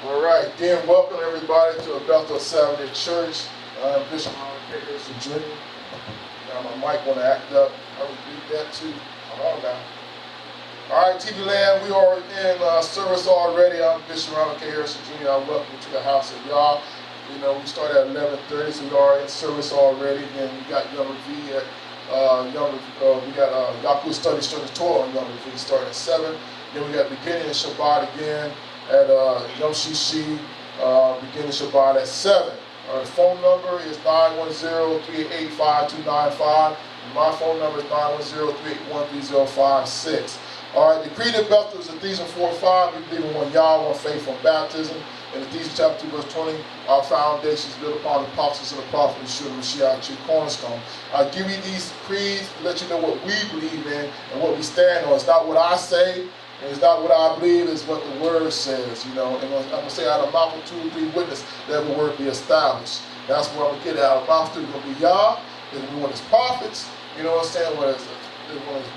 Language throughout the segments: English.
All right, again, welcome everybody to the MOV037 Church. I'm Bishop Harrison Jr. Now my mic want to act up. I would do that too. Come on now. All right, TV land, we are in service already. I'm Bishop Harrison Jr. I welcome you to the house of y'all. You know, we started at 11:30, so we are in service already. And we got Younger V at we got Yaku Study Tour on Younger V starting at 7. Then we got beginning of Shabbat again at Yom Shishi, beginning Shabbat at 7. Our phone number is 910-388-5295. My phone number is 910-381-3056. All right, the creed of Bethel is Ephesians 4:5. We believe in one Yahweh, one faith, one baptism. In Ephesians chapter 2, verse 20, our foundation is built upon the apostles and the prophets, Yeshua Mashiach, chief cornerstone. I give you these creeds to let you know what we believe in and what we stand on. It's not what I say, and it's not what I believe, it's what the word says, you know. And I'm going to say out of the mouth of 2 or 3 witnesses, let the word be established. That's what I'm going to get out of the mouth. It's going to be Yah, it's going to be one of his prophets, you know what I'm saying, one of his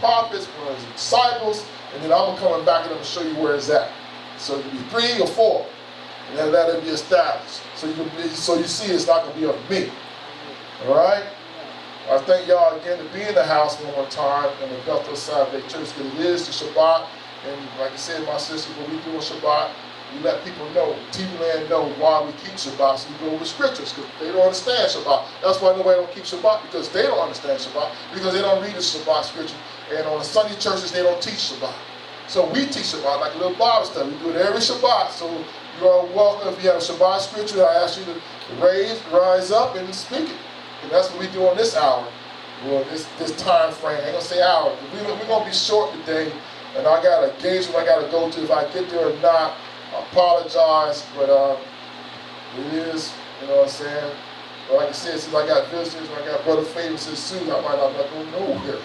prophets, one of his disciples, and then I'm coming back and I'm going to show you where it's at. So it could be 3 or 4. And then let it be established. So you see it's not going to be of me. Alright? I thank y'all again to be in the house one more time in the MOV037 Church, because it is the Shabbat. And like I said, my sister, when we do a Shabbat, we let people know, TV land know why we keep Shabbat. So we go with scriptures, because they don't understand Shabbat. That's why nobody don't keep Shabbat, because they don't understand Shabbat, because they don't read the Shabbat scripture. And on the Sunday churches, they don't teach Shabbat. So we teach Shabbat like a little Bible study. We do it every Shabbat. So you are welcome. If you have a Shabbat scripture, I ask you to rise up and speak it. And that's what we do on this hour. Well, this time frame. I ain't going to say hour. We're going to be short today. And I got a engagement I got to go to. If I get there or not, I apologize. But it is, you know what I'm saying? But like I said, since I got visitors, and I got Brother Favorite since soon, I might not go nowhere.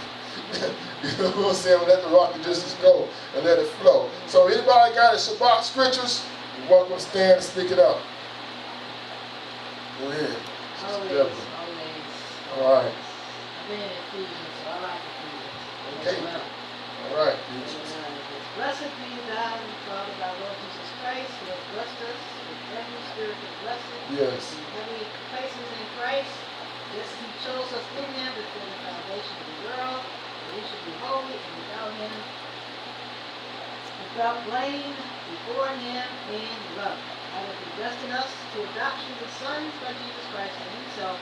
You know what I'm saying? Let the rocket just go and let it flow. So anybody got a Shabbat scriptures, you're welcome to stand and speak it up. Go ahead. Always. All right. I've been in Ephesians, so I like Ephesians. Okay. Well. All right. Blessed be God and Father of our Lord Jesus Christ, who has blessed us with every spiritual blessing Yes. in heavenly places in Christ. Just He chose us in Him before the foundation of the world, that we should be holy and without Him, without blame, before Him in love. Having predestined us to adoption as sons by Jesus Christ and Himself,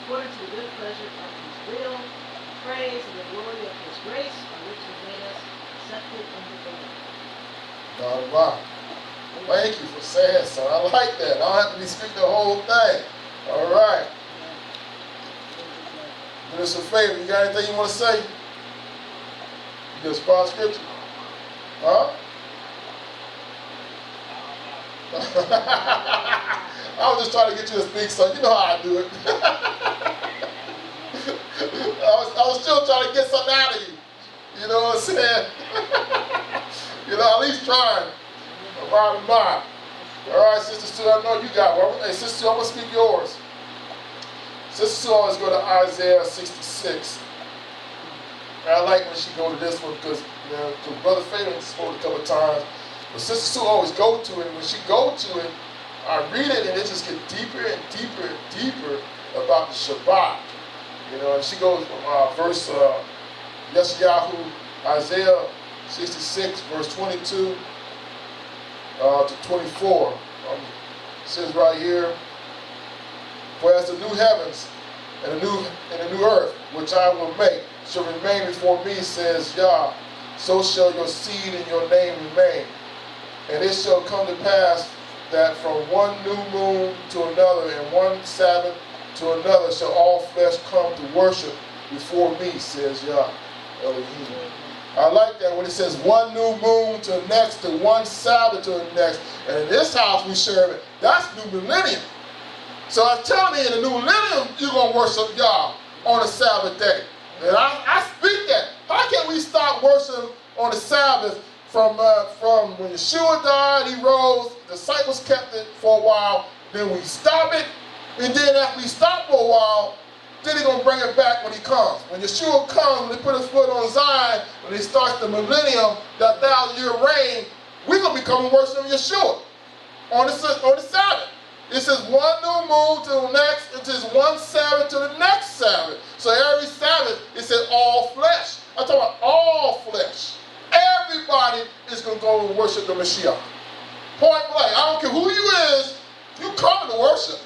according to the good pleasure of His will, praise and the glory of His grace, by which He made us accepted in the Lord. All right. Thank you for saying so. I like that. I don't have to be speaking the whole thing. All right. Do us a favor. You got anything you want to say? You got a spot scripture? Huh? I was just trying to get you to speak, so you know how I do it. I was still trying to get something out of you. You know what I'm saying? You know, at least trying. Around the mind. All right, Sister Sue, I know you got one. Hey, Sister Sue, I'm going to speak yours. Sister Sue always go to Isaiah 66. And I like when she go to this one because, you know, Brother Fader spoke a couple of times. But Sister Sue always go to it. And when she go to it, I read it and it just gets deeper and deeper and deeper about the Shabbat. You know, and she goes from verse Yeshayahu, Isaiah 66, verse 22 to 24. It says right here, for as the new heavens and the new earth, which I will make, shall remain before me, says Yah, so shall your seed and your name remain. And it shall come to pass that from one new moon to another, and one Sabbath to another, shall all flesh come to worship before me, says Yah Elohim. I like that when it says one new moon to the next, to one Sabbath to the next. And in this house we serve it. That's new millennium. So I'm telling you, in the new millennium, you're going to worship Yah on the Sabbath day. And I speak that. How can we stop worshiping on the Sabbath from when Yeshua died, he rose, the disciples kept it for a while, then we stop it, and then after we stop for a while, then he's going to bring it back when he comes. When Yeshua comes, when he put his foot on Zion, when he starts the millennium, that 1,000-year reign, we're going to become worshiping Yeshua. on the Sabbath. It says one new moon to the next, it says one Sabbath to the next Sabbath. So every Sabbath, it says all flesh. I'm talking about all flesh. Everybody is going to go and worship the Mashiach. Point blank. I don't care who you is, you coming to worship.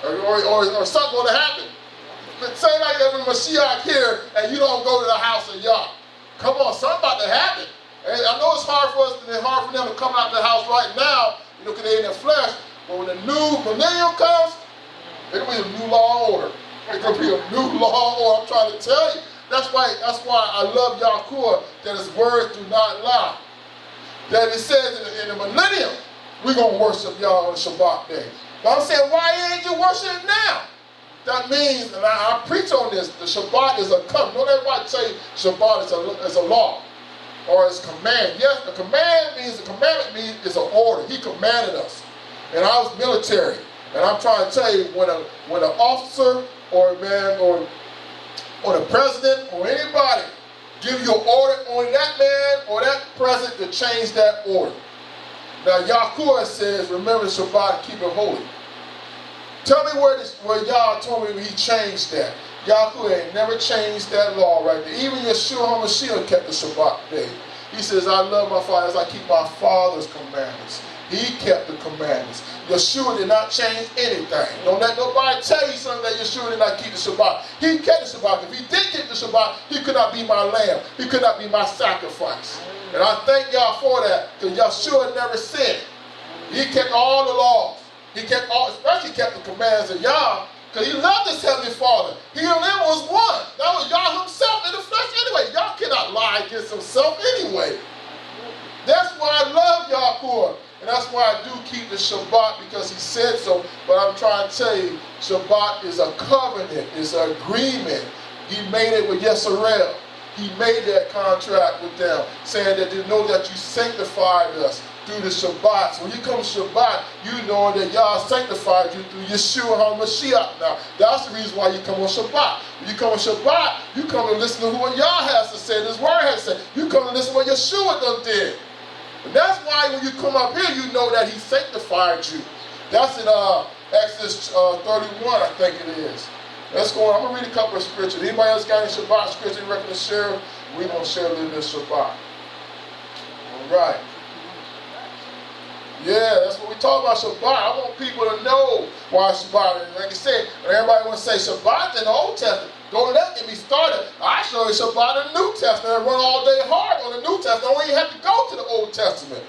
Or something going to happen. But say like that when Mashiach here and you don't go to the house of Yah. Come on, something about to happen. And I know it's hard for us, it's hard for them to come out of the house right now, because they're in their flesh. But when the new millennium comes, it'll be a new law and order. It's gonna be a new law and order. I'm trying to tell you. That's why I love Yahuwah, that his words do not lie. That it says in the millennium, we're gonna worship Yah on the Shabbat day. But I'm saying, why ain't you worshiping now? That means, and I preach on this, the Shabbat is a covenant. Don't everybody say Shabbat is a law or it's command. Yes, the commandment means it's an order. He commanded us. And I was military. And I'm trying to tell you, when an officer or a man or the president or anybody give you an order on that man or that president to change that order. Now Yahuwah says, remember Shabbat, keep it holy. Tell me where Yah told me he changed that. Yahuwah ain't never changed that law right there. Even Yeshua HaMashiach kept the Shabbat day. He says, I love my father as I keep my father's commandments. He kept the commandments. Yeshua did not change anything. Don't let nobody tell you something that Yeshua did not keep the Shabbat. He kept the Shabbat. If he did keep the Shabbat, he could not be my lamb. He could not be my sacrifice. And I thank y'all for that, because Yeshua never sinned. He kept all the laws. He kept especially kept the commands of Yah, because he loved his heavenly Father. He and them was one. That was Yah himself in the flesh anyway. Yah cannot lie against himself anyway. That's why I love Yahuwah. And that's why I do keep the Shabbat, because he said so. But I'm trying to tell you, Shabbat is a covenant. It's an agreement. He made it with Yisrael. He made that contract with them, saying that they know that you sanctified us through the Shabbat. So when you come to Shabbat, you know that Yah sanctified you through Yeshua HaMashiach. Now, that's the reason why you come on Shabbat. When you come on Shabbat, you come and listen to what Yah has to say, this word has to say. You come and listen to what Yeshua done did. And that's why when you come up here, you know that he sanctified you. That's in Exodus 31, I think it is. Let's go on. I'm going to read a couple of scriptures. Anybody else got any Shabbat scripture you reckon to share? We're going to share a little bit of Shabbat. All right. Yeah, that's what we talk about Shabbat. I want people to know why Shabbat. And like I said, when everybody wants to say Shabbat in the Old Testament, don't let get me started. I show you Shabbat in the New Testament. I run all day hard on the New Testament. I don't even have to go to the Old Testament.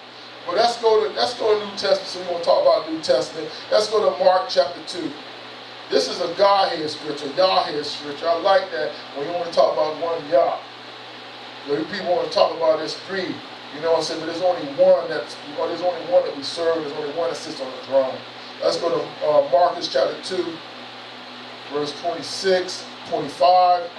But let's go to the New Testament. So we're going to talk about the New Testament. Let's go to Mark chapter 2. This is a Godhead scripture, Yahhead scripture. I like that when you want to talk about one Yah. When people want to talk about this three, you know what I'm saying? But there's only one that we serve. There's only one that sits on the throne. Let's go to Marcus chapter 2, verse 26, 25.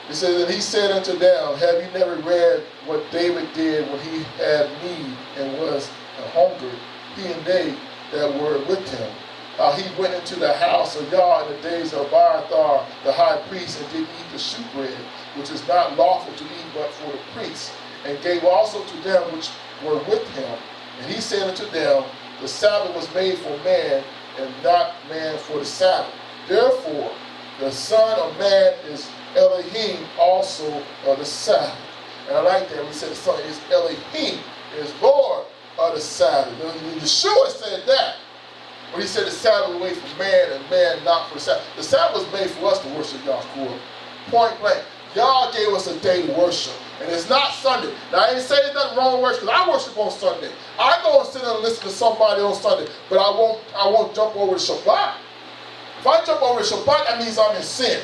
It says, and he said unto them, have you never read what David did when he had need and was hungered, he and they that were with him? How he went into the house of Yah in the days of Abiathar the high priest, and did eat the shewbread, which is not lawful to eat but for the priests, and gave also to them which were with him. And he said unto them, the Sabbath was made for man, and not man for the Sabbath. Therefore, the Son of Man is Elohim also of the Sabbath. And I like that when he said the Son is Elohim, is Lord of the Sabbath. Yeshua said that. When he said the Sabbath was made for man and man not for the Sabbath. The Sabbath was made for us to worship Yahuwah. Point blank. Yah gave us a day to worship. And it's not Sunday. Now I ain't saying there's nothing wrong with worship, because I worship on Sunday. I go and sit and listen to somebody on Sunday, but I won't jump over to Shabbat. If I jump over to Shabbat, that means I'm in sin.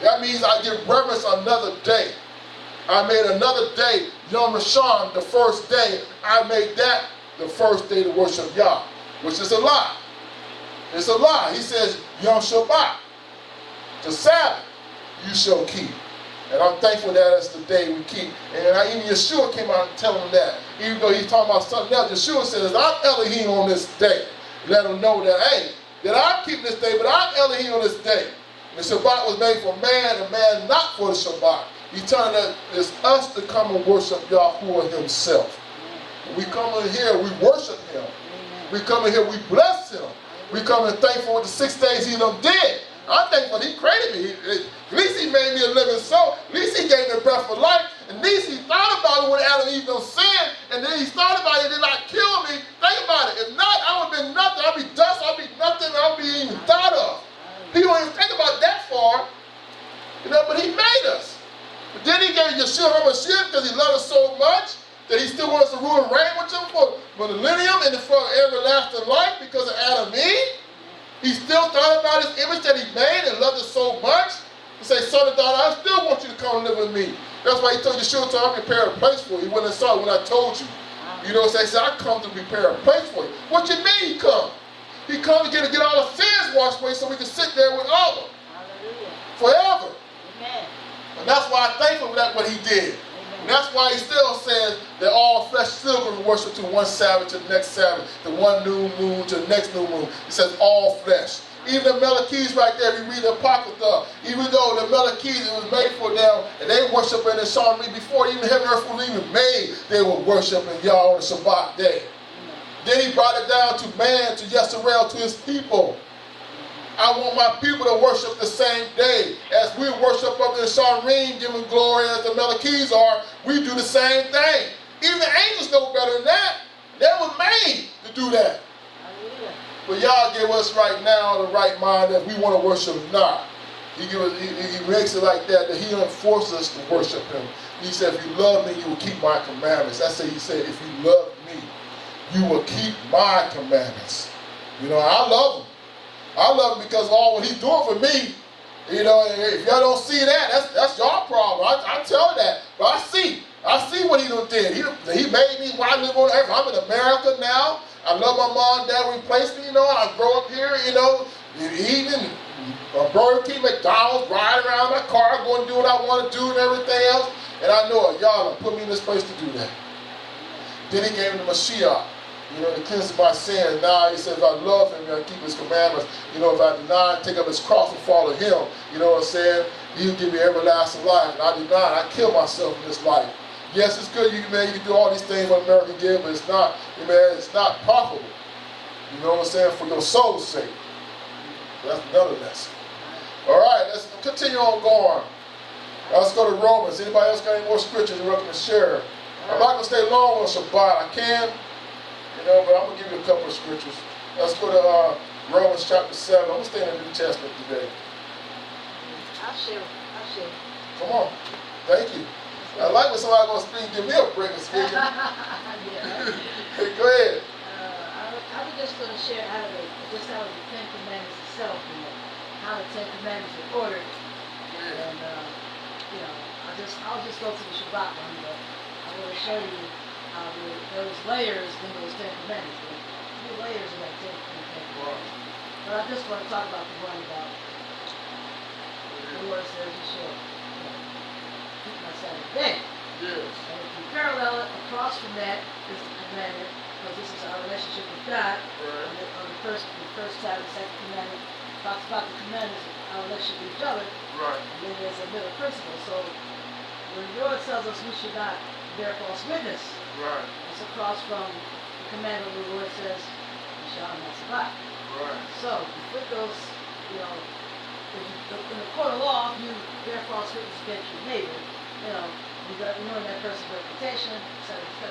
That means I give reverence another day. I made another day, Yom Rishon, the first day. I made that the first day to worship Yah, which is a lie. It's a lie. He says, Yom Shabbat, the Sabbath, you shall keep. And I'm thankful that that's the day we keep. And even Yeshua came out and telling them that. Even though he's talking about something else, Yeshua says, I'm Elohim on this day. Let them know that, hey, that I'm keeping this day, but I'm Elohim on this day. The Shabbat was made for man, and man not for the Shabbat. He's telling that it's us to come and worship Yahuwah himself. When we come in here, we worship him. We come in here, we bless him. We come in thankful with the 6 days he done did. I'm thankful he created me. At least he made me a living soul. At least he gave me breath of life. At least he thought about it when Adam and Eve done sinned. And then he thought about it, it did not kill me. Think about it. If not, I would have been nothing. I'd be dust. I'd be nothing. I'd be even thought of. He don't even think about that far. You know, but he made us. But then he gave Yeshua HaMashiach because he loved us so much that he still wants to rule and reign with him for millennium and for everlasting life because of Adam and Eve. He still thought about his image that he made and loved it so much. He said, son and daughter, I still want you to come and live with me. That's why he told Yeshua to prepare a place for you. He went and saw it when I told you. You know what I'm saying? He said, I come to prepare a place for you. What you mean he come? He come to get all the sins washed away so we can sit there with Abba. Forever. Amen. And that's why I'm thankful for that, what he did. And that's why he still says that all flesh still going to worship to one Sabbath to the next Sabbath, to one new moon to the next new moon. He says all flesh. Even the Melachis right there, if you read the Apocrypha, even though the Melachis, it was made for them, and they worship in the Shamri before even heaven and earth was even made, they were worshiping Yah on the Shabbat day. Then he brought it down to man, to Yisrael, to his people. I want my people to worship the same day. As we worship up in the Shamrim, giving glory as the Melachis are, we do the same thing. Even the angels know better than that. They were made to do that. But y'all give us right now the right mind that we want to worship not. He makes it like that he don't force us to worship him. He said, if you love me, you will keep my commandments. That's what he said, if you love me, you will keep my commandments. You know, I love him. I love him because of all what he's doing for me. You know, if y'all don't see that, that's your problem. I tell you that. But I see what he done did. He made me while I live on earth. I'm in America now. I love my mom and dad replaced me, you know. I grow up here, you know, eating Burger King, McDonald's, riding around in my car, going to do what I want to do and everything else. And I know it. Y'all have put me in this place to do that. Then he gave me the Mashiach. You know, to cleanse my sins. Now he says, if I love him and keep his commandments, you know, if I deny and take up his cross and follow him, you know what I'm saying? He'll give me everlasting life. And I deny, I kill myself in this life. Yes, it's good, you can do all these things what America give, but it's not, it's not profitable. You know what I'm saying? For your soul's sake. So that's another lesson. All right, let's continue on going. Let's go to Romans. Anybody else got any more scriptures you're welcome to share? I'm not going to stay long on Shabbat. I can. You know, but I'm going to give you a couple of scriptures. Let's go to Romans chapter 7. I'm going to stay in the New Testament today. I'll share. Come on. Thank you. I like when somebody going to speak, give me a break and speak. Go ahead. I was just going to share how the Ten Commandments itself, you know, how the Ten Commandments are ordered. And, you know, I'll just go to the Shabbat one, but I want to show you how those layers in those Ten Commandments. There are 2 layers in that Ten Commandments. But I just want to talk about the one about the Lord says you should keep my Sabbath day. Yes. And if you parallel it across from that is the commandment, because this is our relationship with God. Right. On the first tab, the second commandment talks about the commandments, our relationship with each other. Right. And then there's a middle principle. So when the Lord tells us we should not bear false witness, right. It's across from the commandment where the Lord says you shall not survive. Right. So you put those, you know, in the court of law, if you bear false witness against your neighbor, you know, you knowing that person's reputation, etc., etc.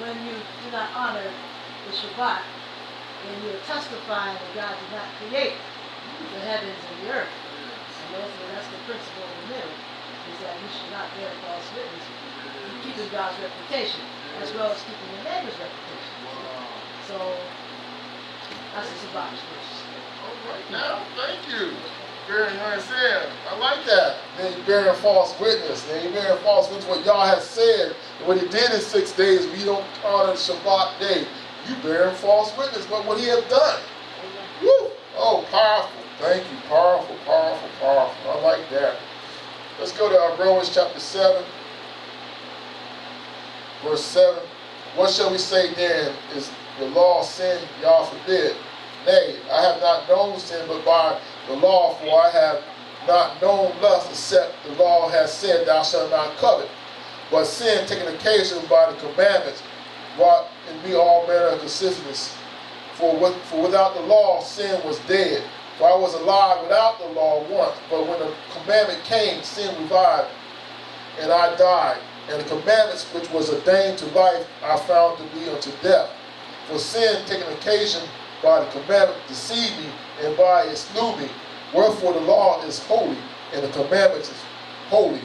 When you do not honor the Shabbat, then you're testifying that God did not create the heavens and the earth. And that's the principle of the middle, is that you should not bear false witness. You're keeping God's reputation, as well as keeping your neighbor's reputation. So, that's the Shabbat verse. All right now, thank you. Bearing, you understand? I like that. Then you bearing false witness. Then you bearing false witness what y'all has said. And what he did in 6 days, we don't honor the Shabbat day. You bearing false witness, but what he has done. Woo! Oh, powerful. Thank you. Powerful, powerful, powerful. I like that. Let's go to Romans chapter 7, verse 7. What shall we say then? Is the law sin? Y'all forbid. Nay, I have not known sin but by the law, for I have not known lust except the law has said, thou shalt not covet. but sin, taking occasion by the commandments, brought in me all manner of consistence. For without the law, sin was dead. For I was alive without the law once, but when the commandment came, sin revived, and I died. And the commandments which was ordained to life, I found to be unto death. For sin, taking occasion by the commandment, deceived me, and by it slew me. Wherefore the law is holy, and the commandments is holy,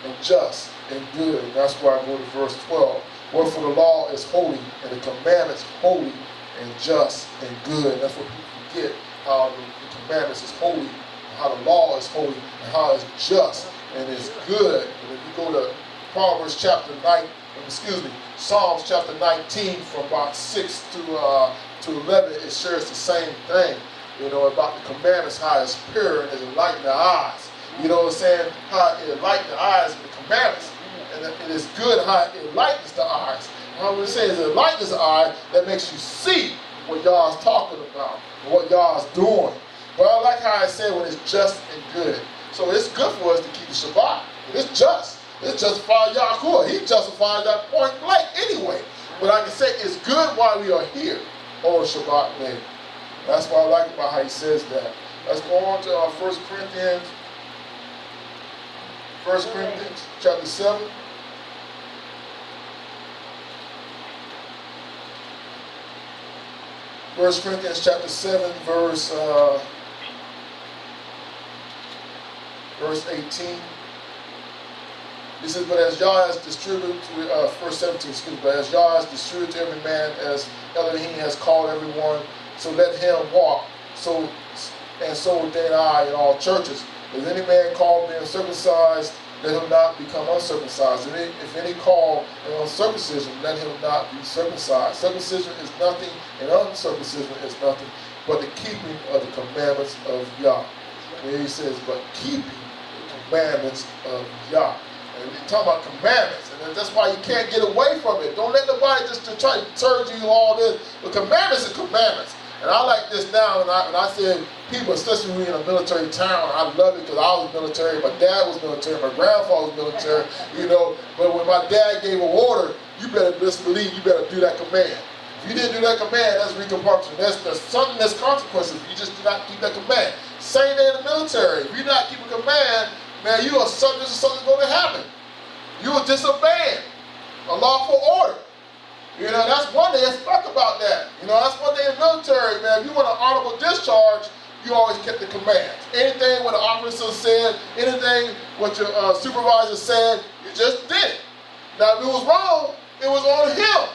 and just, and good. And that's why I go to verse 12. Wherefore the law is holy, and the commandments holy, and just, and good. And that's what people forget, how the commandments is holy, how the law is holy, and how it's just, and it's good. And if you go to Proverbs chapter 9, Psalms chapter 19 from about 6 to 11, it shares the same thing, about the commandments, how it's pure and it's enlightening the eyes. You know what I'm saying? How it enlightens the eyes of the commandments. And it is good how it enlightens the eyes. How we say is it enlightens the eye, that makes you see what y'all is talking about, and what y'all is doing. But I like how I said when it's just and good. So it's good for us to keep the Shabbat. It's just. It's justified Yahuwah. He justified that point blank anyway. But I can say it's good while we are here on Shabbat day. That's what I like about how he says that. Let's go on to 1 Corinthians. 1 Corinthians chapter 7. 1 Corinthians chapter 7, verse 18. He says, but as Yah has distributed to, verse 17, but as Yah has distributed to every man, as Elohim has called everyone, so let him walk. So ordain I in all churches. If any man called being circumcised, let him not become uncircumcised. If any call an uncircumcision, let him not be circumcised. Circumcision is nothing, and uncircumcision is nothing, but the keeping of the commandments of Yah. And he says, but keeping the commandments of Yah. And we're talking about commandments, and that's why you can't get away from it. Don't let nobody just to try to turn you all this. But commandments are commandments. And I like this now, and I said, people, especially when we're in a military town, I love it because I was military, my dad was military, my grandfather was military, but when my dad gave an order, you better just believe you better do that command. If you didn't do that command, that's repercussion. There's something that's consequences if you just do not keep that command. Same day in the military. If you not keep a command, man, you are subject to something going to happen. You are disobeying a lawful order. That's one thing. Let's talk about that. That's one thing in the military, man. If you want an honorable discharge, you always kept the commands. Anything what the officer said, anything what your supervisor said, you just did it. Now, if it was wrong, it was on him.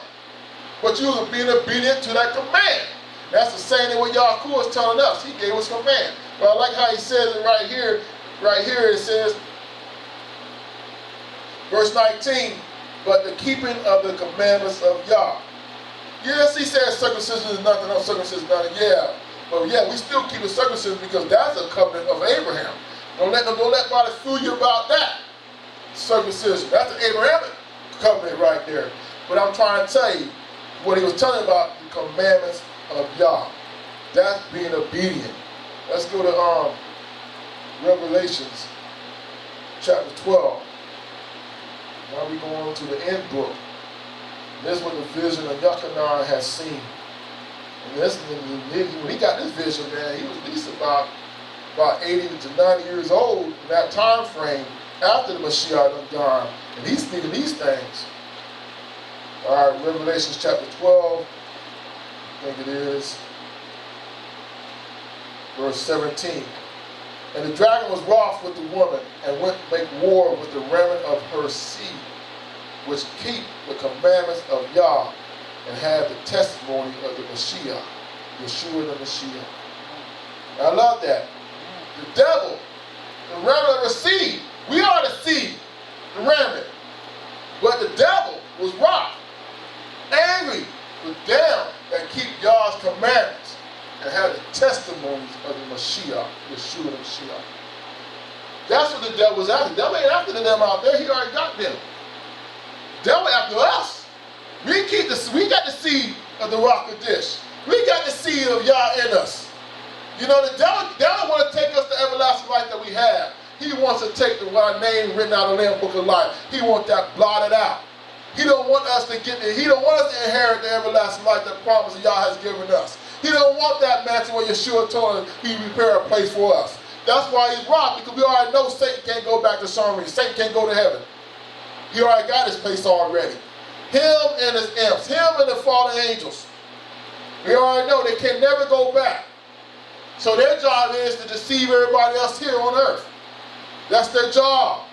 But you was being obedient to that command. That's the same thing what Yahuwah is telling us. He gave us command. But I like how he says it right here. Right here it says, verse 19, but the keeping of the commandments of Yah. Yes, he says circumcision is nothing, uncircumcision is nothing. Yeah, but yeah, we still keep the circumcision because that's a covenant of Abraham. Don't let nobody fool you about that. Circumcision, that's the Abrahamic covenant right there. But I'm trying to tell you what he was telling about the commandments of Yah. That's being obedient. Let's go to Revelations chapter 12. Now we go on to the end book. This is what the vision of Yachanan has seen. And this, when he got this vision, man, he was at least about 80 to 90 years old in that time frame after the Mashiach done gone. And he's speaking these things. All right, Revelation chapter 12, I think it is, verse 17. And the dragon was wroth with the woman, and went to make war with the remnant of her seed, which keep the commandments of Yah, and have the testimony of the Mashiach, Yeshua the Mashiach. I love that. The devil, the remnant of her seed, we are the seed, the remnant. But the devil was wroth, angry with them that keep Yah's commandments, and have the testimonies of the Mashiach, Yeshua the Mashiach. That's what the devil was after. The devil ain't after them out there. He already got them. The devil after us. We got the seed of the Rock of Dish. We got the seed of Yah in us. The devil want to take us to everlasting life that we have. He wants to take our name written out of the Lamb Book of Life. He wants that blotted out. He don't want us to get there. He don't want us to inherit the everlasting life that promise that Yah has given us. He don't want that mansion where Yeshua told us he prepared a place for us. That's why he's robbed, because we already know Satan can't go back to Shamri. Satan can't go to heaven. He already got his place already. Him and his imps, him and the fallen angels. We already know they can never go back. So their job is to deceive everybody else here on earth. That's their job.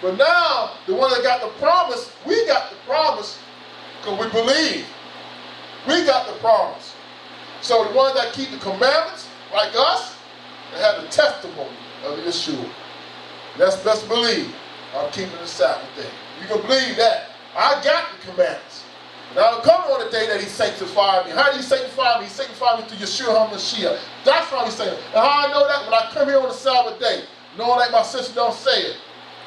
But now, the one that got the promise, we got the promise because we believe. We got the promise. So the ones that keep the commandments, like us, they have the testimony of Yeshua. Let's believe I'm keeping the Sabbath day. You can believe that. I got the commandments. Now come on the day that he sanctified me. How did he sanctify me? He sanctified me through Yeshua HaMashiach. That's how he's saying it. And how I know that? When I come here on the Sabbath day, knowing like my sister don't say it.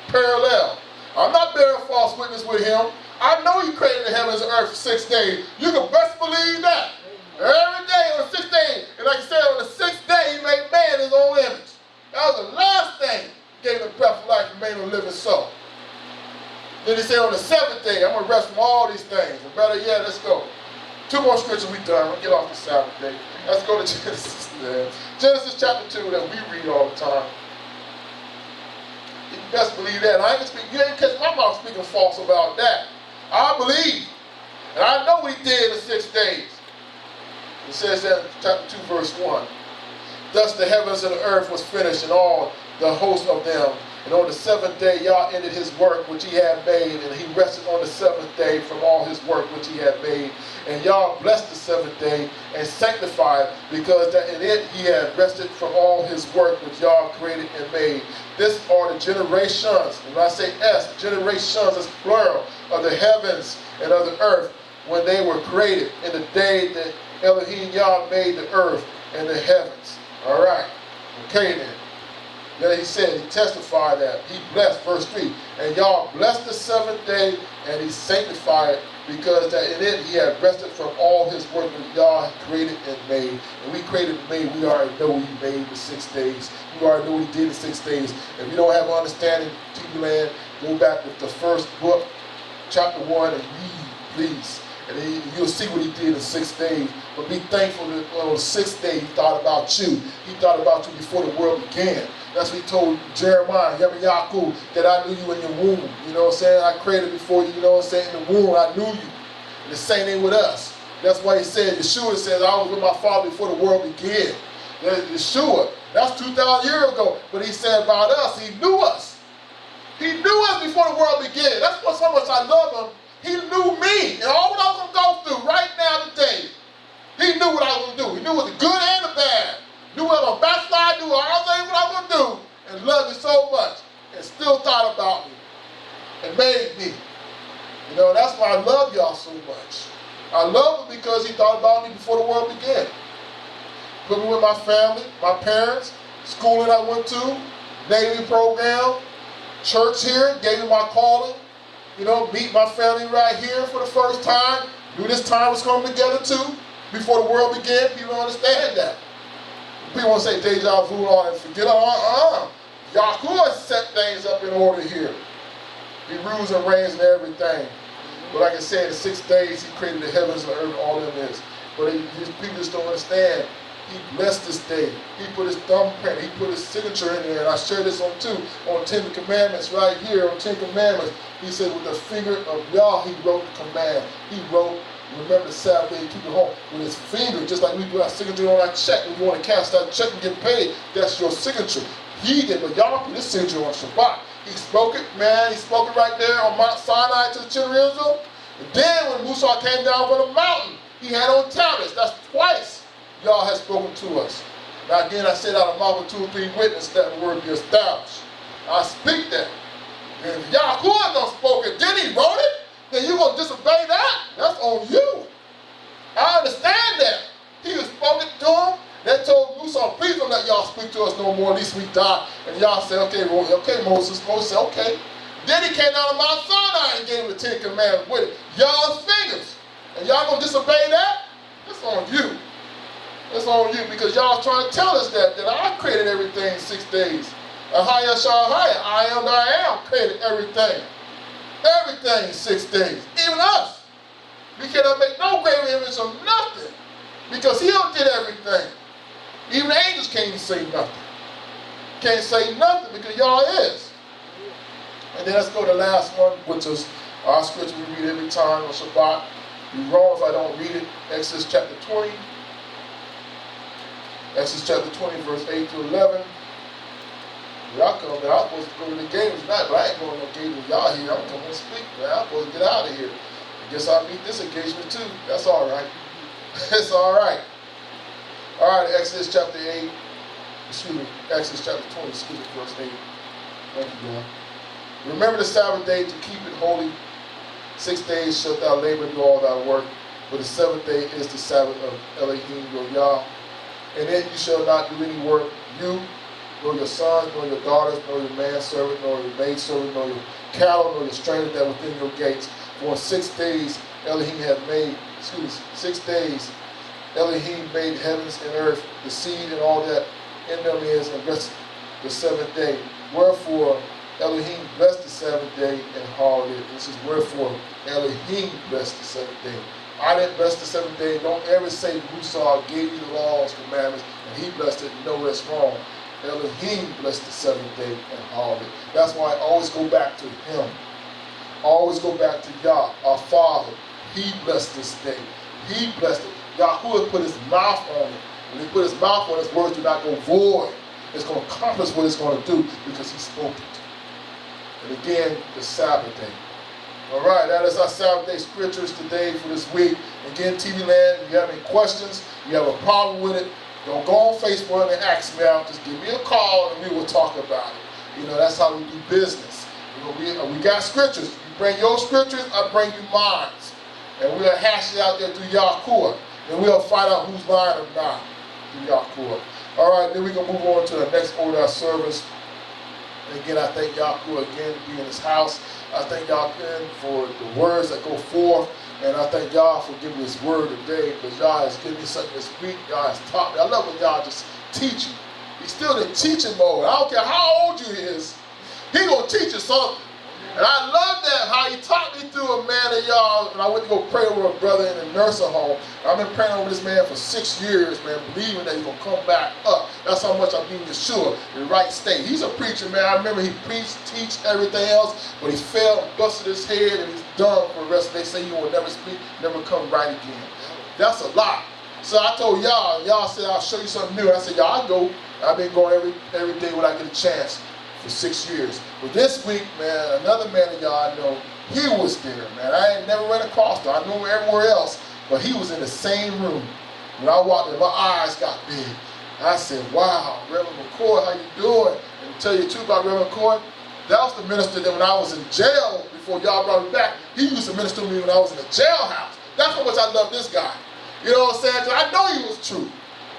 Parallel. I'm not bearing false witness with him. I know he created the heavens and earth for 6 days. You can best believe that. Every day on the 6th day, and like I said, on the 6th day, he made man in his own image. That was the last thing he gave him breath of life and made him a living soul. Then he said on the 7th day, I'm going to rest from all these things. And better yet, let's go. 2 more scriptures we done. We'll get off the Sabbath day. Let's go to Genesis. Genesis chapter 2 that we read all the time. You best believe that. I ain't speak. You ain't catch my mouth speaking false about that. I believe. And I know what he did in the 6 days. It says that in chapter 2, verse 1. Thus the heavens and the earth was finished, and all the host of them. And on the 7th day, Yah ended his work which he had made, and he rested on the 7th day from all his work which he had made. And Yah blessed the 7th day and sanctified, because that in it he had rested from all his work which Yah created and made. This are the generations, and when I say S, generations is plural, of the heavens and of the earth, when they were created, in the day that Elohim Yah made the earth and the heavens. All right. Okay then. Then he said, he testified that. He blessed, verse 3. And Yah blessed the 7th day, and he sanctified it, because that in it he had rested from all his work that Yah had created and made. And we created and made, we already know he made the 6 days. We already know what he did in 6 days. If you don't have understanding, TV land, go back with the first book, chapter 1, and read, please. And you'll see what he did in 6 days. But be thankful that on the 6th day he thought about you. He thought about you before the world began. That's what he told Jeremiah, Yaakov, that I knew you in your womb. You know what I'm saying? I created before you, you know what I'm saying? In the womb, I knew you. And the same thing with us. That's why he said, Yeshua says, I was with my Father before the world began. Yeshua, that's 2,000 years ago. But he said about us, he knew us. He knew us before the world began. That's why so much I love him. He knew me and all what I was going to go through right now today. He knew what I was going to do. He knew what the good and the bad. Knew what I was going to backslide, knew all things what I was going to do, and loved me so much, and still thought about me, and made me. You know, that's why I love y'all so much. I love him because he thought about me before the world began. Put me with my family, my parents, schooling I went to, Navy program, church here, gave me my calling. You know, meet my family right here for the first time. Knew this time was coming together too. Before the world began, people don't understand that. People want to say deja vu on and forget Yahuwah set things up in order here. He rules and reigns and everything. But like I said, in 6 days, he created the heavens and the earth, all of this. But people just don't understand. He blessed this day. He put his thumbprint, he put his signature in there. And I share this on Ten Commandments right here on 10 Commandments. He said with the finger of Yah, he wrote the command. He wrote, remember the Sabbath day, keep it home. With his finger, just like we do our signature on our check. When you want to cash that check and get paid, that's your signature. He did, but Yah put his signature on Shabbat. He spoke it, man. He spoke it right there on Mount Sinai to the children of Israel. And then when Musa came down from the mountain, he had on tablets. That's twice Yah has spoken to us. Now again, I said out of mouth of 2 or 3 witnesses that word be established. I speak that. And if Yahuwah don't spoke it, then he wrote it, then you going to disobey that? That's on you. I understand that. He was spoken to him. They told Musa, please don't let y'all speak to us no more, at least we die. And y'all said, okay, Moses. Moses said, okay. Then he came down to Mount Sinai and gave him the 10 Commandments with it. Y'all's fingers. And y'all going to disobey that? That's on you. That's on you, because y'all trying to tell us that I created everything in 6 days. Ahaya Shahaya, I am that I am, created everything. Everything in 6 days. Even us. We cannot make no greater image of nothing. Because he did everything. Even the angels can't even say nothing. Can't say nothing because y'all is. And then let's go to the last one, which is our scripture we read every time on Shabbat. Be wrong if I don't read it. Exodus chapter 20. Exodus chapter 20, verse 8 to 11. Y'all come, man. I'm supposed to go to the games tonight, but I ain't going to no games with y'all here. I'm coming to speak, man. I'm supposed to get out of here. I guess I'll meet this engagement too. That's all right. It's all right. All right, Exodus chapter 8. Excuse me, Exodus chapter 20, excuse me, verse 8. Thank you, God. Remember the Sabbath day to keep it holy. 6 days shalt thou labor and do all thy work, but the 7th day is the Sabbath of Elohim your Yah. And in it you shall not do any work, you, nor your sons, nor your daughters, nor your manservant, nor your maidservant, nor your cattle, nor your stranger that within your gates. For in 6 days Elohim hath made, 6 days Elohim made heavens and earth, the sea and all that in them is, and blessed the 7th day. Wherefore Elohim blessed the 7th day and hallowed it. This is wherefore Elohim blessed the 7th day. I didn't bless the 7th day. Don't ever say Musa gave you the laws, commandments, and he blessed it. No, that's wrong. Elohim blessed the 7th day and hallowed it. That's why I always go back to him. Always go back to Yah, our Father. He blessed this day. He blessed it. Yahuwah put his mouth on it. When he put his mouth on it, his words do not go void. It's going to accomplish what it's going to do because he spoke it. And again, the Sabbath day. All right, that is our Sabbath day scriptures today for this week. Again, TV Land, if you have any questions, you have a problem with it, don't go on Facebook and ask me out. Just give me a call and we will talk about it. You know, that's how we do business. You know, we got scriptures. You bring your scriptures, I bring you mine. And we'll hash it out there through Yahuwah. And we'll find out who's lying or not through Yahuwah. All right, then we're going to move on to the next order of service. And again, I thank Yahuwah again to be in his house. I thank y'all again for the words that go forth. And I thank y'all for giving me this word today, because y'all has given me something this week. Y'all has taught me. I love when y'all just teach you. He's still in teaching mode. I don't care how old you is. He going to teach you something. And I love that, how he taught me through a man of y'all. And I went to go pray over a brother in a nursing home. I've been praying over this man for 6 years, man, believing that he's going to come back up. That's how much I believe in Yeshua, in the right state. He's a preacher, man. I remember he preached, teach, everything else, but he fell and busted his head, and he's done for the rest of the day. They say he will never speak, never come right again. That's a lot. So I told y'all, y'all said, I'll show you something new. I said, y'all, I go. I've been going every day when I get a chance for 6 years. But this week, man, another man of y'all I know, he was there, man. I ain't never ran across him. I knew him everywhere else, but he was in the same room. When I walked in, my eyes got big. I said, wow, Reverend McCoy, how you doing? And to tell you the truth about Reverend McCoy, that was the minister that when I was in jail, before y'all brought me back, he used to minister to me when I was in the jailhouse. That's how much I love this guy. You know what I'm saying? I know he was true.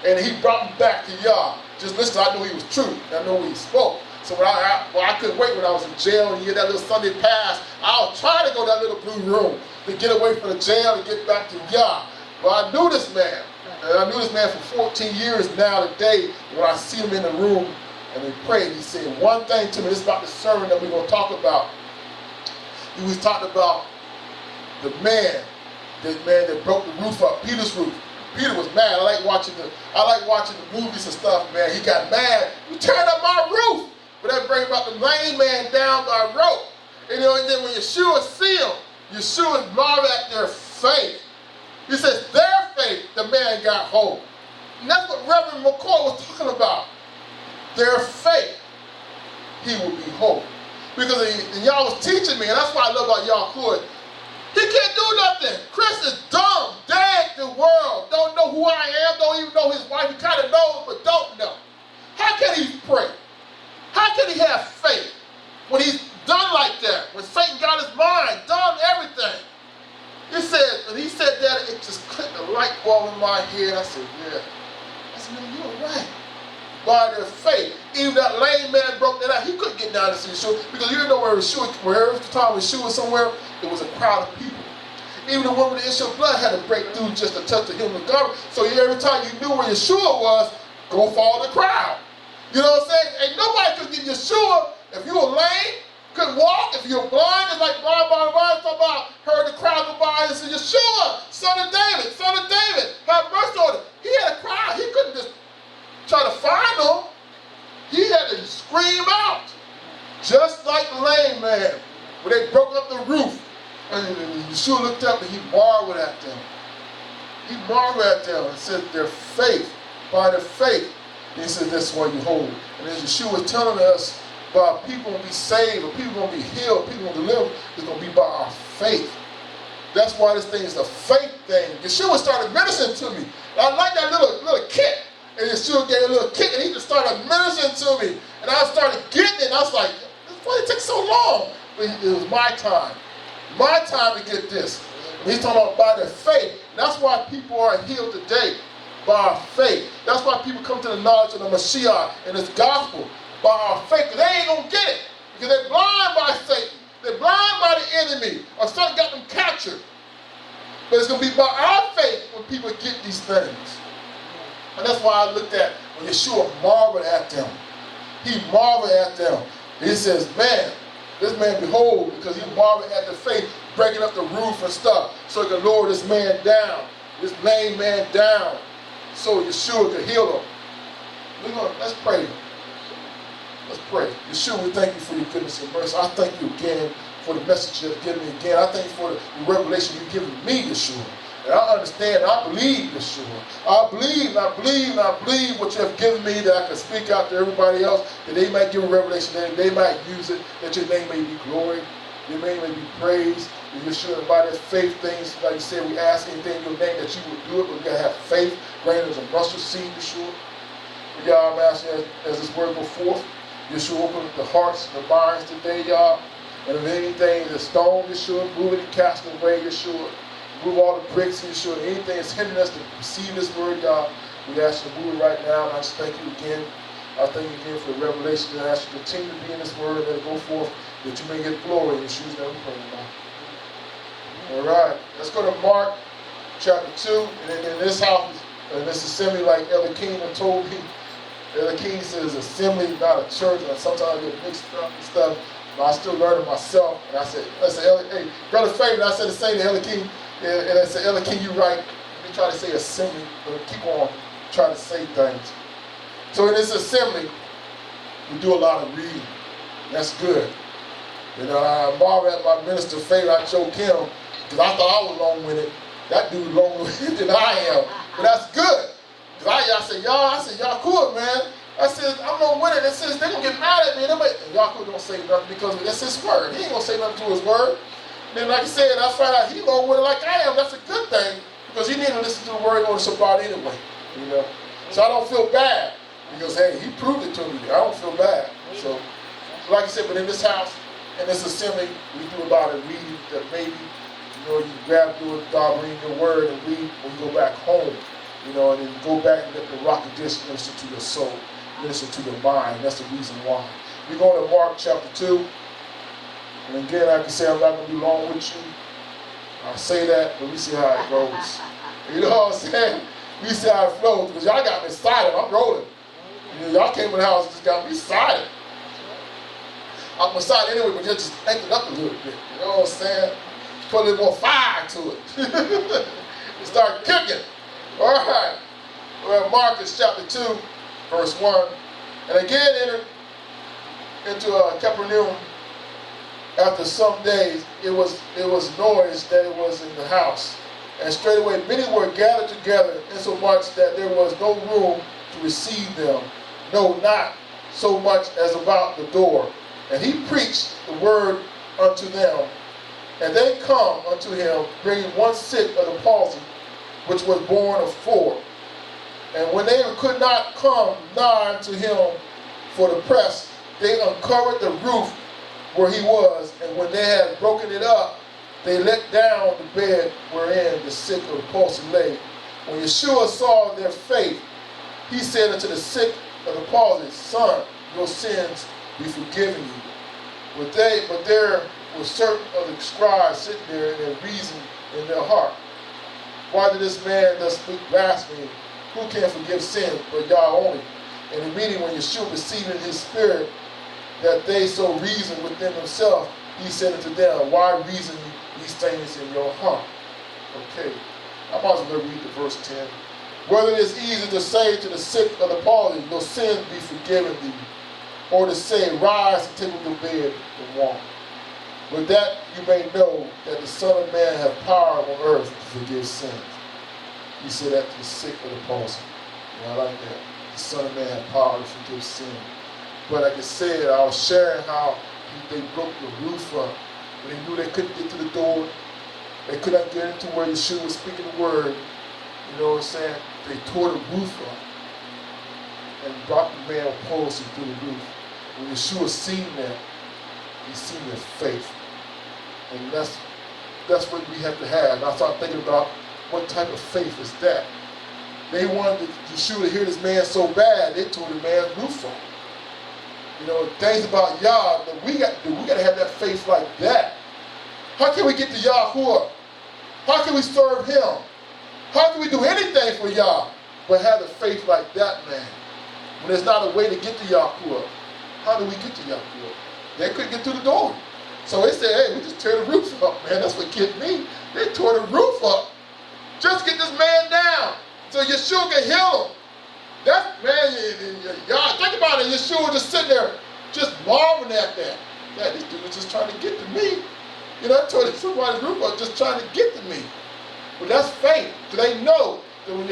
And he brought me back to y'all. Just listen, I knew he was true. I know he spoke. So when I couldn't wait when I was in jail and you get that little Sunday pass, I was trying to go to that little blue room to get away from the jail and get back to Yah. But I knew this man. And I knew this man for 14 years now today. When I see him in the room and we prayed, he said one thing to me. This is about the sermon that we're going to talk about. He was talking about the man that broke the roof up, Peter's roof. Peter was mad. I like watching the movies and stuff, man. He got mad. You turned up my roof. But that brings about the lame man down by rope. You know, and then when Yeshua see him, Yeshua marveled at their faith. He says, their faith, the man got whole. And that's what Reverend McCoy was talking about. Their faith, he will be whole. Because y'all was teaching me, and that's why I love about Yahuwah. He can't do nothing. Chris is dumb, dead to the world. Don't know who I am, don't even know his wife. He kind of knows, but don't know. How can he pray? How can he have faith when he's done like that? When Satan got his mind, done everything. He said that, it just clicked a light bulb in my head. I said, yeah. I said, man, you're right. By their faith. Even that lame man broke that out. He couldn't get down to see Yeshua because you didn't know where every time Yeshua was somewhere, there was a crowd of people. Even the woman with the issue of blood had to break through just to touch the hem of the garment. So every time you knew where Yeshua was, go follow the crowd. You know what I'm saying? Ain't nobody could get Yeshua if you were lame, couldn't walk, if you're blind. It's like blind, talking about, heard the crowd go by and said, Yeshua, son of David, have mercy on him. He had a cry. He couldn't just try to find him. He had to scream out. Just like the lame man, when they broke up the roof. And Yeshua looked up and he marveled at them. He marveled at them and said, their faith, by their faith, he said, that's why you hold. And as Yeshua was telling us, about people going to be saved, or people going to be healed, people going to deliver, it's going to be by our faith. That's why this thing is a faith thing. Yeshua started ministering to me. I like that little kick. And Yeshua gave a little kick, and he just started ministering to me. And I started getting it, and I was like, why did it take so long? But it was my time. My time to get this. And he's talking about by their faith. And that's why people are healed today. By our faith. That's why people come to the knowledge of the Mashiach and his gospel. By our faith. Because they ain't going to get it. Because they're blind by Satan. They're blind by the enemy. Or something got them captured. But it's going to be by our faith when people get these things. And that's why I looked at when Yeshua marveled at them. He marveled at them. He says, man, this man behold, because he marveled at the faith, breaking up the roof and stuff, so he could lower this man down, this lame man down, so Yeshua could heal him. Let's pray. Let's pray. Yeshua, we thank you for your goodness and mercy. I thank you again for the message you've given me again. I thank you for the revelation you've given me, Yeshua. And I understand, I believe, Yeshua. I believe what you have given me, that I can speak out to everybody else, that they might give a revelation, that they might use it, that your name may be glorified, your name may be praised. And Yeshua, by this faith things, like you said, we ask anything in your name that you would do it, but we got to have faith, greater than a mustard seed, Yeshua. Y'all, I'm asking as this word go forth, Yeshua, open up the hearts and the minds today, y'all. And if anything is stone, Yeshua, move it and cast it away, Yeshua. Move all the bricks, Yeshua. Anything that's hindering us to receive this word, God, we ask you to move it right now. And I just thank you again. I thank you again for the revelation. And I ask you to continue to be in this word and let it go forth, that you may get glory in Yeshua's name we pray, God. All right. Let's go to Mark chapter 2. And in this house, in this assembly, like Elder King told me, Elder King says assembly, not a church. And sometimes I get mixed up and stuff. But I still learning myself. And I said, hey, Brother Favorite, I said the same to Elder King. And I said, Elder King, you right. Let me try to say assembly, but keep on trying to say things. So in this assembly, we do a lot of reading. That's good. You know, I marvel at my minister favorite. I choke him because I thought I was long-winded. That dude long-winded than I am. But that's good. Because I said, y'all cool, man. I said, I'm long-winded. It says they're going to get mad at me. And y'all cool don't say nothing because that's his word. He ain't going to say nothing to his word. Then, like I said, I find out he long with it like I am. That's a good thing because you need to listen to the word on Shabbat anyway. You know, so I don't feel bad because hey, he proved it to me. I don't feel bad. So, like I said, but in this house, in this assembly, we do a lot of reading that maybe you grab through God, read your word, and read when you go back home. You know, and then you go back and let the rock of this minister to your soul, minister to your mind. That's the reason why. We're going to Mark chapter 2. And again, I can say I'm not going to be long with you. I'll say that, but we see how it goes. You know what I'm saying? We see how it flows. Because y'all got me excited. I'm rolling. Y'all came in the house and just got me excited. I'm excited anyway, but just amped it up a little bit. You know what I'm saying? Put a little more fire to it. And start cooking. All right. We're in Marcus chapter 2, verse 1. And again, into Capernaum. After some days, it was noised that it was in the house. And straightway many were gathered together, insomuch that there was no room to receive them, no, not so much as about the door. And he preached the word unto them. And they come unto him, bringing one sick of the palsy, which was born of 4. And when they could not come nigh unto him for the press, they uncovered the roof where he was, and when they had broken it up, they let down the bed wherein the sick of the palsy lay. When Yeshua saw their faith, he said unto the sick of the palsy, Son, your sins be forgiven you. But there were certain of the scribes sitting there, and they reasoned in their heart, why did this man thus speak blasphemy? Who can forgive sins but God only? And immediately when Yeshua perceived in his spirit that they so reasoned within themselves, he said unto them, why reason these things in your heart? Okay, I might as well read the verse 10. Whether it is easy to say to the sick of the palsy, your sins be forgiven thee, or to say, rise and take up your bed and walk. With that you may know that the Son of Man hath power on earth to forgive sins. He said that to the sick of the palsy. I like that. The Son of Man hath power to forgive sin. But like I said, I was sharing how they broke the roof up. When they knew they couldn't get to the door, they could not get into where Yeshua was speaking the word. You know what I'm saying? They tore the roof up and brought the man with palsy through the roof. When Yeshua seen that, he seen their faith. And that's what we have to have. And I started thinking about what type of faith is that. They wanted Yeshua to hear this man so bad, they tore the man's roof off. You know, things about Yah that we got to do. We got to have that faith like that. How can we get to Yahuwah? How can we serve him? How can we do anything for Yah but have the faith like that, man? When there's not a way to get to Yahuwah, how do we get to Yahuwah? They couldn't get through the door. So they said, hey, we just tear the roof up, man. That's what kidded me. They tore the roof up. Just get this man down so Yeshua can heal him. That man, y'all think about it. Yeshua just sitting there, just marveling at that. Yeah, this dude was just trying to get to me. You know, I told somebody's roof up, just trying to get to me. But that's faith. Because they know that when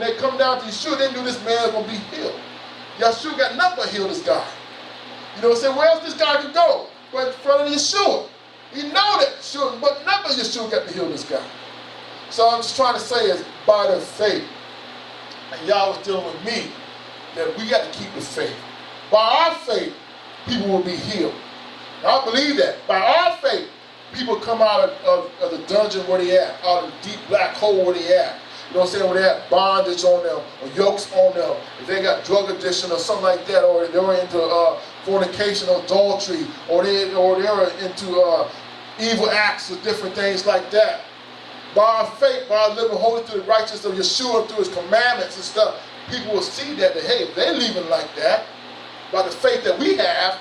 they come down to Yeshua, they knew this man was going to be healed. Yeshua got nothing but heal this guy. You know what I'm saying? Where else this guy could go? But in front of Yeshua. He know that Yeshua, but nothing but Yeshua got to heal this guy. So I'm just trying to say is by the faith. And y'all was dealing with me, that we got to keep the faith. By our faith, people will be healed. I believe that. By our faith, people come out of the dungeon where they at, out of the deep black hole where they at. You know what I'm saying? Where they have bondage on them, or yokes on them. If they got drug addiction or something like that, or they're into fornication or adultery, or they're into evil acts or different things like that. By our faith, by our living holy through the righteousness of Yeshua, through his commandments and stuff, people will see that, hey, if they're living like that, by the faith that we have,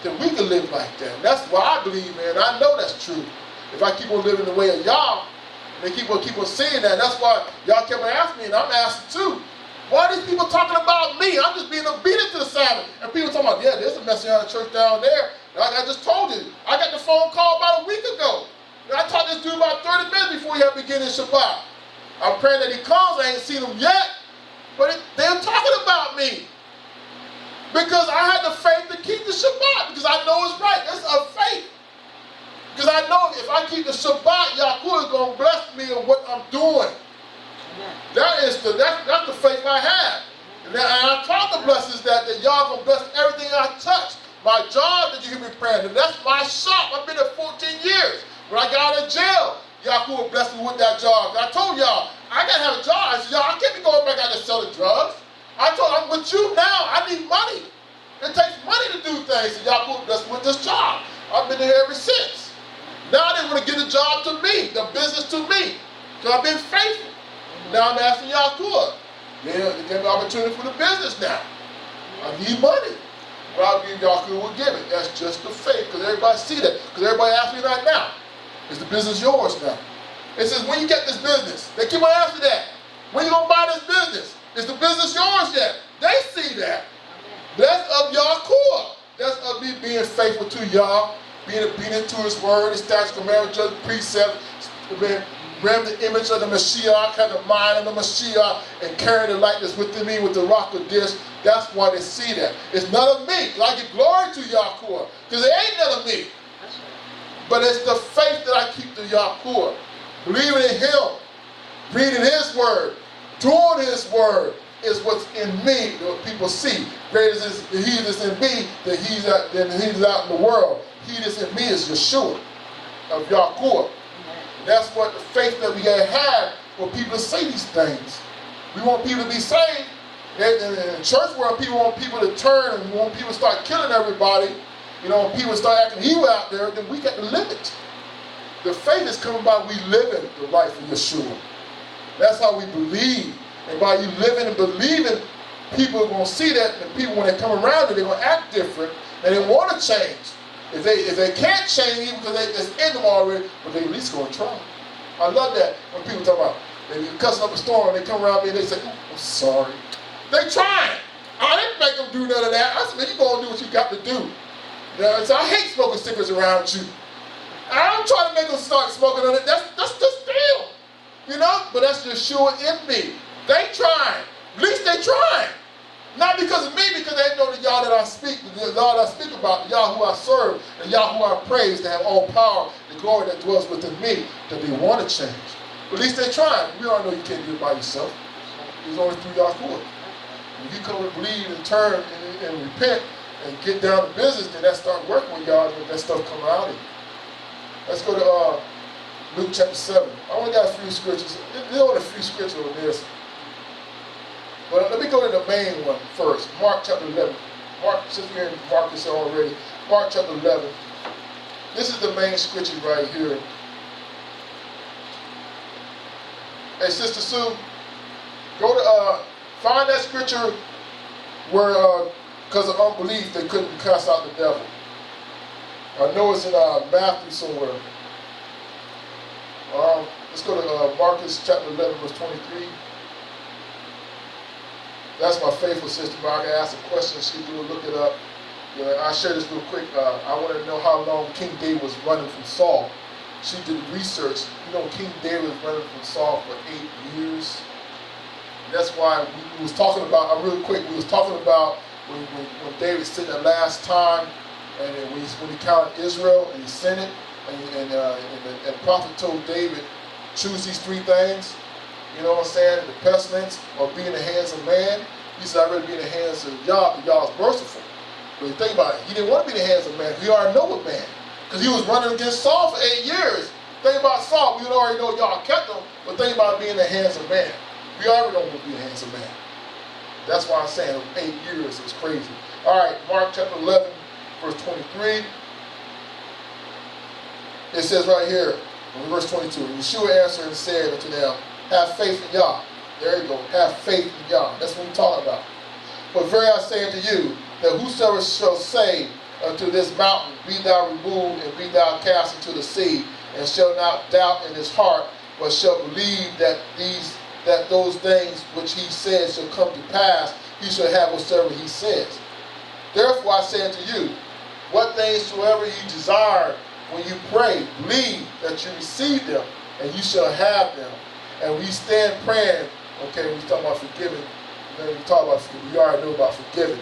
then we can live like that. And that's why I believe, man. I know that's true. If I keep on living the way of y'all, and they keep on saying that, and that's why y'all kept on asking me, and I'm asking too, why are these people talking about me? I'm just being obedient to the Sabbath. And people talking about, yeah, there's a Messianic church down there. Like I just told you, I got the phone call about a week ago. And I talked to this dude about 30 minutes before he had beginning Shabbat. I'm praying that he comes. I ain't seen him yet. But they're talking about me. Because I had the faith to keep the Shabbat. Because I know it's right. It's a faith. Because I know if I keep the Shabbat, Yahuwah is going to bless me in what I'm doing. That's the faith I have. And I taught the blessings that y'all going to bless everything I touch. My job that you hear me praying. And that's my shop. I've been there 14 years. When I got out of jail, Yahuwah blessed me with that job. I told y'all, I got to have a job. I said, y'all, I can't be going back out there selling drugs. I told them, I'm with you now. I need money. It takes money to do things. And Yahuwah blessed me with this job. I've been here ever since. Now they want to give the job to me, the business to me. Because I've been faithful. Now I'm asking Yahuwah. Yeah, they gave me an opportunity for the business now. I need money. Well, I'll give Yahuwah will give it. That's just the faith. Because everybody see that. Because everybody asks me right now. Is the business yours now? It says, when you get this business? They keep on asking that. When you going to buy this business? Is the business yours yet? They see that. That's of Yahuwah. That's of me being faithful to Yah, being obedient to his word, his statutes, commandments, judgments, precepts, bearing the image of the Mashiach, have the mind of the Mashiach, and carrying the likeness within me with the rock of dish. That's why they see that. It's none of me. I give glory to Yahuwah, because it ain't none of me. But it's the faith that I keep to Yahuwah. Believing in him, reading his word, doing his word is what's in me, what people see. Greater is he that's in me than he's out in the world. He that's in me is Yeshua of Yahuwah. That's what the faith that we gotta have for people to say these things. We want people to be saved. In the church world, people want people to turn and we want people to start killing everybody. You know, when people start acting evil out there, then we got to live it. The faith is coming by we living the life of Yeshua. That's how we believe. And by you living and believing people are going to see that, and people, when they come around you, they're going to act different, and they want to change. If they can't change, even because it's in them already, but they at least going to try. I love that when people talk about, they cussing up a storm, they come around me and they say, "Oh, I'm sorry." They trying. I didn't make them do none of that. I said, "Man, you going to do what you got to do." You know, so I hate smoking cigarettes around you. I don't try to make them start smoking on it. That's just deal. You know? But that's just sure in me. They trying. At least they trying. Not because of me, because they know the Yah that I speak, the Yah that I speak about, the Yah who I serve, the Yah who I praise, that have all power, the glory that dwells within me, that they want to change. But at least they're trying. We all know you can't do it by yourself. There's only through Yahuwah. If you come and believe and turn and repent and get down to business, then that start working with y'all, and that stuff come out of you. Let's go to Luke chapter 7. I only got a few scriptures. There's only a few scriptures on this. But let me go to the main one first. Mark chapter 11. Mark, since we're in Mark this already. Mark chapter 11. This is the main scripture right here. Hey, Sister Sue, go to find that scripture where, because of unbelief, they couldn't cast out the devil. I know it's in Matthew somewhere. Let's go to Marcus chapter 11, verse 23. That's my faithful sister. I can ask a question. She do look it up. You know, I'll share this real quick. I want to know how long King David was running from Saul. She did research. You know, King David was running from Saul for 8 years. And that's why we was talking about, real quick, we was talking about when David sinned the last time, and when he counted Israel, and he sent it, and the prophet told David, choose these 3 things. You know what I'm saying? The pestilence or be in the hands of man. He said, I'd rather be in the hands of Yah, because Yah is merciful. But you think about it, he didn't want to be in the hands of man. He already know what man. Because he was running against Saul for 8 years. Think about Saul, we already know Yah kept him, but think about being in the hands of man. We already don't want to be in the hands of man. That's why I'm saying 8 years is crazy. All right, Mark chapter 11, verse 23. It says right here, in verse 22, Yeshua answered and said unto them, have faith in Yah. There you go. Have faith in Yah. That's what we're talking about. But very I say unto you, that whosoever shall say unto this mountain, be thou removed and be thou cast into the sea, and shall not doubt in his heart, but shall believe that those things which he says shall come to pass, he shall have whatsoever he says. Therefore I say unto you, what things soever you desire when you pray, believe that you receive them, and you shall have them. And we stand praying, okay, we talk about forgiving, we talk about forgiving, we already know about forgiving.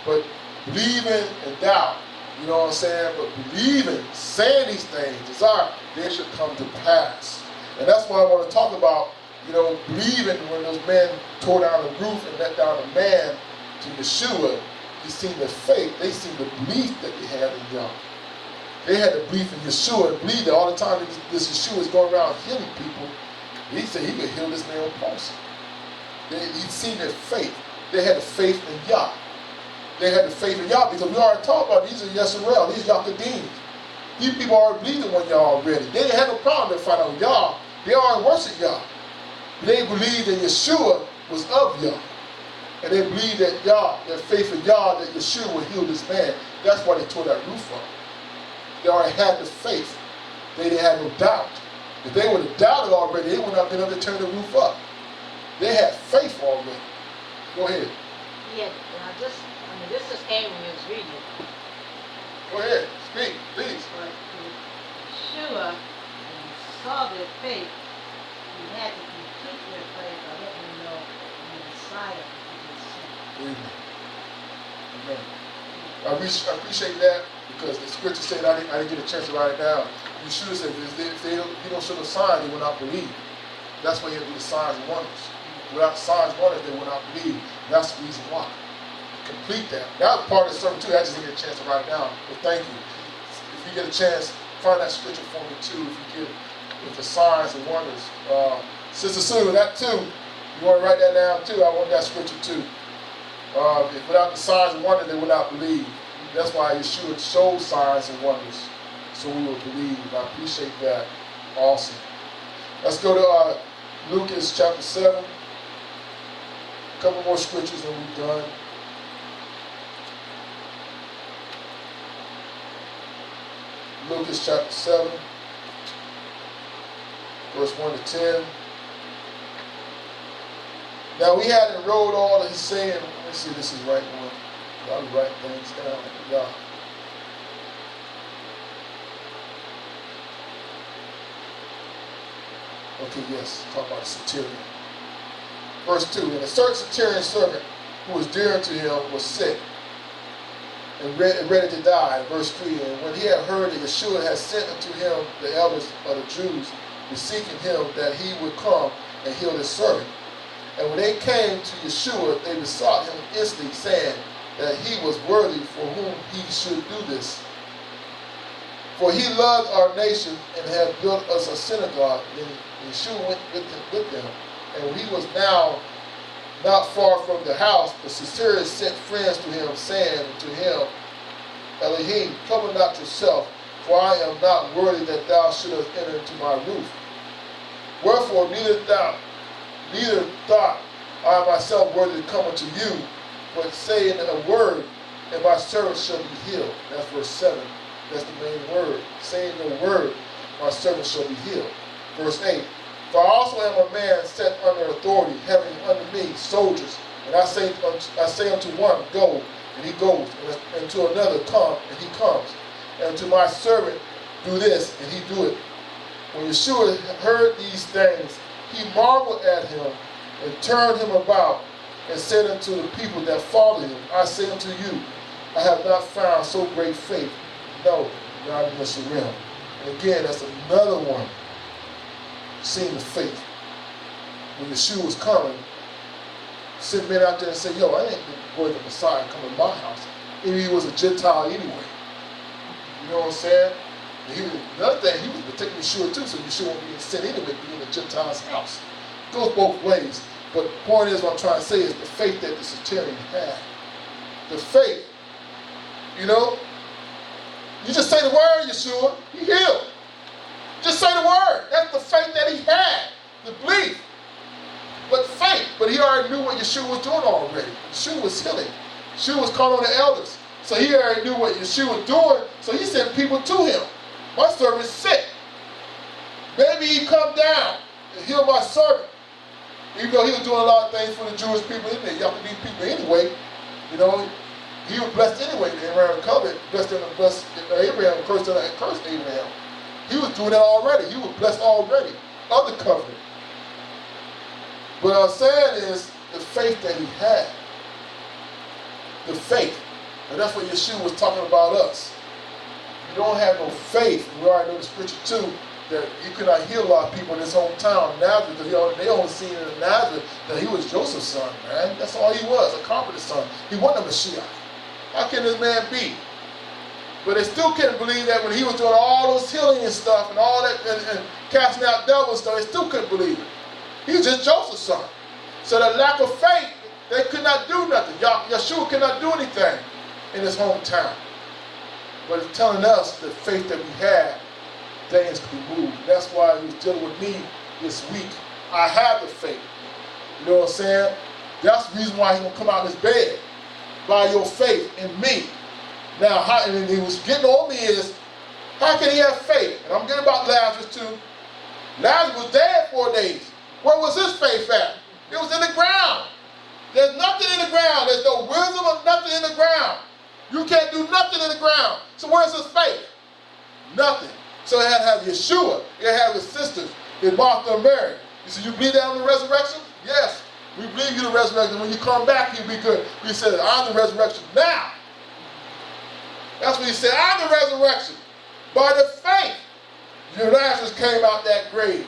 But believing and doubt, you know what I'm saying? But believing, saying these things, desire, they should come to pass. And that's why I want to talk about, you know, believing when those men tore down the roof and let down a man to Yeshua. He seen the faith, they seen the belief that they had in Yah. They had the belief in Yeshua and believe that all the time this Yeshua is going around healing people. He said he could heal this man with palsy. He'd seen their faith. They had the faith in Yah. They had the faith in Yah because we already talked about these are Yisrael, these Yahudim. These people already believed in one Yah already. They didn't have no problem to find out Yah. They already worshiped Yah. They believed that Yeshua was of Yah. And they believed that Yah, their faith in Yah, that Yeshua would heal this man. That's why they tore that roof up. They already had the faith. They didn't have no doubt. If they would have doubted already, they would not have been able to turn the roof up. They had faith already. Go ahead. Yeah, this just came when you was reading it. Go ahead. Speak, please. But Yeshua, when he saw their faith, he had to complete their faith by letting them know the Messiah was Amen. Amen. I appreciate that because the scripture said I didn't get a chance to write it down. Yeshua said if you don't show the signs, they will not believe. That's why you have to do the signs and wonders. Without signs and wonders, they will not believe. That's the reason why. Complete that. That was part of the sermon too. I just didn't get a chance to write it down. But thank you. If you get a chance, find that scripture for me too. If you get with the signs and wonders. Sister Sue, that too. You want to write that down too? I want that scripture too. If without the signs and wonders, they will not believe. That's why Yeshua showed signs and wonders, so we will believe. I appreciate that. Awesome. Let's go to Lucas chapter 7. A couple more scriptures and we're done. Lucas chapter 7, verse 1 to 10. Now we hadn't wrote all that he's saying. Let me see if this is right one. I'll be writing things down. Yeah. Okay, yes, talk about the centurion. Verse 2, and a certain centurion servant who was dear to him was sick and ready to die. Verse 3, and when he had heard that Yeshua had sent unto him the elders of the Jews, beseeching him that he would come and heal his servant. And when they came to Yeshua, they besought him instantly, saying that he was worthy for whom he should do this. For he loved our nation and had built us a synagogue. And Yeshua went with them. And when he was now not far from the house, the centurion sent friends to him, saying to him, Elohim, trouble not yourself, for I am not worthy that thou shouldest enter into my roof. Wherefore neither thought I myself worthy to come unto you, but say in a word, and my servant shall be healed. That's verse 7. That's the main word. Saying the word, my servant shall be healed. Verse 8. For I also am a man set under authority, having under me soldiers. And I say unto one, go, and he goes. And to another, come, and he comes. And to my servant, do this, and he do it. When Yeshua heard these things, he marveled at him, and turned him about, and said unto the people that followed him, I say unto you, I have not found so great faith. No, not in this realm. And again, that's another one. Seeing the faith. When Yeshua was coming, sent men out there and said, yo, I ain't worth the Messiah coming to my house. Even he was a Gentile anyway. You know what I'm saying? Another thing, he was protecting Yeshua too, so Yeshua won't be sent anyway, be in a Gentile's house. It goes both ways. But the point is, what I'm trying to say is the faith that the centurion had. The faith, you know, you just say the word, Yeshua, he healed. Just say the word. That's the faith that he had, the belief. But faith, but he already knew what Yeshua was doing already. Yeshua was healing. Yeshua was calling on the elders. So he already knew what Yeshua was doing, so he sent people to him. My servant's sick. Maybe he come down and heal my servant. Even though he was doing a lot of things for the Jewish people in there, y'all can these people anyway. You know, he was blessed anyway. The Abraham covenant, blessed Abraham, cursed Abraham. He was doing that already. He was blessed already. Other covenant. What I'm saying is the faith that he had. The faith. And that's what Yeshua was talking about us. You don't have no faith. We already know the scripture too, that he could not heal a lot of people in his hometown, Nazareth, because they only seen in Nazareth that he was Joseph's son, man. That's all he was, a carpenter's son. He wasn't a Mashiach. How can this man be? But they still couldn't believe that when he was doing all those healing and stuff and all that and casting out devils and stuff, they still couldn't believe it. He was just Joseph's son. So that lack of faith, they could not do nothing. Yeshua could not do anything in his hometown. But it's telling us the faith that we had, things could be moved. That's why he was dealing with me this week. I have the faith. You know what I'm saying? That's the reason why he's going to come out of his bed. By your faith in me. Now, and he was getting on me is, how can he have faith? And I'm getting about Lazarus too. Lazarus was dead 4 days. Where was his faith at? It was in the ground. There's nothing in the ground. There's no wisdom or nothing in the ground. You can't do nothing in the ground. So where's his faith? Nothing. So it had to have Yeshua. It had to have his sisters, his Martha and Mary. You said, you believe that on the resurrection? Yes. We believe you the resurrection. When you come back, you'll be good. We said, I'm the resurrection now. That's what he said. I'm the resurrection. By the faith, your Lazarus came out that grave.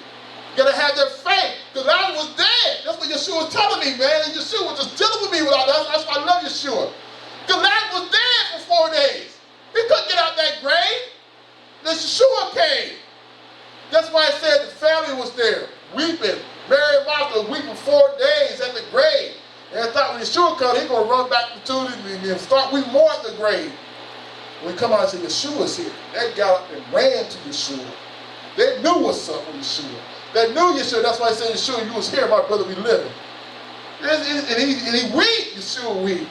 You gotta have that faith. Because Lazarus was dead. That's what Yeshua was telling me, man. And Yeshua was just dealing with me without that. That's why I love Yeshua. Because Lazarus was dead for 4 days. He couldn't get out that grave. Then Yeshua came. That's why I said the family was there, weeping. Mary and Martha was weeping 4 days at the grave. And I thought when Yeshua comes, he's going to run back to the and start weeping more at the grave. When we come out and say Yeshua's here, they got up and ran to Yeshua. They knew what's up with Yeshua. They knew Yeshua. That's why I said, Yeshua, you was here, my brother, we living. And he weak, Yeshua weak.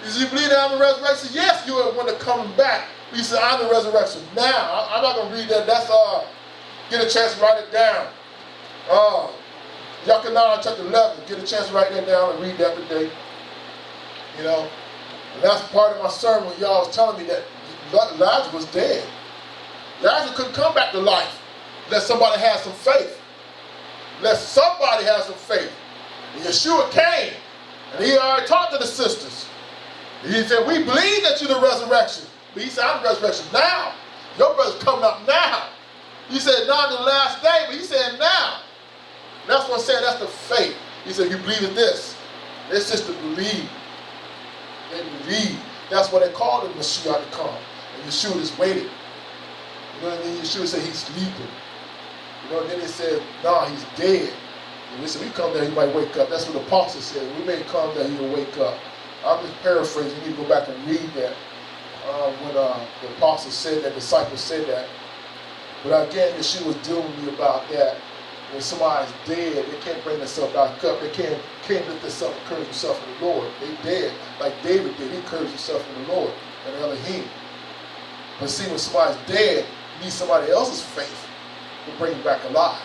He said, you believe that I'm the resurrection? Yes, you are the one that's coming back. He said, I'm the resurrection. Now, I'm not going to read that. That's, get a chance to write it down. Yakanan chapter 11, get a chance to write that down and read that today. You know, and that's part of my sermon when y'all was telling me that Lazarus was dead. Lazarus couldn't come back to life unless somebody had some faith. Unless somebody has some faith. And Yeshua came, and he already talked to the sisters. And he said, we believe that you're the resurrection. But he said, I'm the resurrection now. Your brother's coming up now. He said, not in the last day, but he said now. That's what I'm saying, that's the faith. He said, you believe in this. It's just to believe. They believe. That's what they called the Mashiach to come. And Yeshua just waited. You know what I mean? Yeshua said he's sleeping. You know, and then they said, nah, he's dead. And we said, we come there, he might wake up. That's what the apostle said. We may come there, he'll wake up. I'm just paraphrasing. You need to go back and read that. When the apostle said that, the disciples said that. But again, Yeshua was dealing with me about that. When somebody's dead, they can't bring themselves back up. They can't lift themselves and encourage themselves in the Lord. They dead. Like David did. He encouraged himself in the Lord and Elohim. But see, when somebody's dead, you need somebody else's faith to bring them back alive.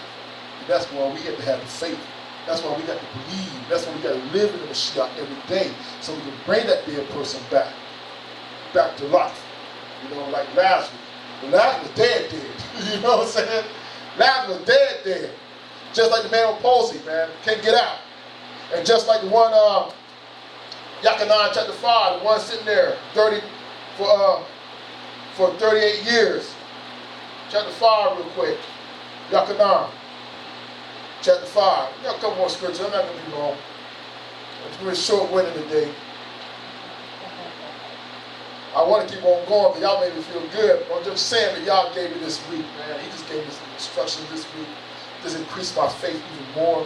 And that's why we have to have the faith. That's why we got to believe. That's why we got to live in the Mashiach every day so we can bring that dead person back to life. You know, like Lazarus. But Lazarus was dead. You know what I'm saying? Lazarus was dead. Just like the man with palsy, man. Can't get out. And just like the one, Yakanan chapter 5, the one sitting there for 38 years. Chapter 5 real quick. Yakanan. Chapter 5. We got a couple more scriptures. I'm not going to be long. It's going to be a short winter today. I want to keep on going, but y'all made me feel good. I'm just saying that y'all gave me this week, man. He just gave me some instructions this week. Just increased my faith even more.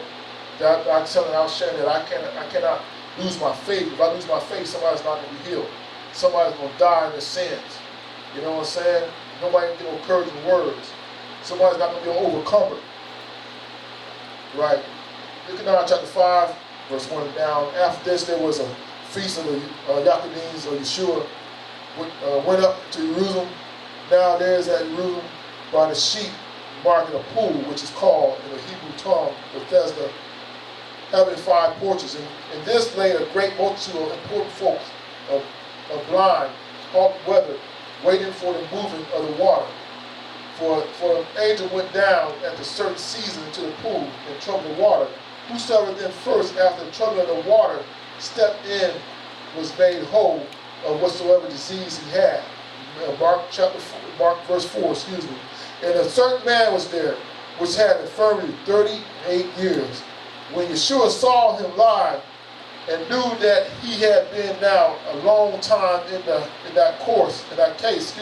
I was sharing that I cannot lose my faith. If I lose my faith, somebody's not going to be healed. Somebody's going to die in their sins. You know what I'm saying? Nobody can get encouraging words. Somebody's not going to be an overcomer. Right? Look at now chapter 5, verse 1 down. After this, there was a feast of the Yachanees or Yeshua. Went up to Jerusalem. Now there is at Jerusalem by the sheep market a pool, which is called in the Hebrew tongue Bethesda, having 5 porches. And in this lay a great multitude of important folks, of blind, hot weather, waiting for the moving of the water. For an angel went down at a certain season into the pool and troubled the water. Whosoever then first, after the troubling of the water, stepped in, was made whole of whatsoever disease he had. Mark verse 4, excuse me. And a certain man was there, which had infirmity 38 years. When Yeshua saw him lie, and knew that he had been now a long time in that case,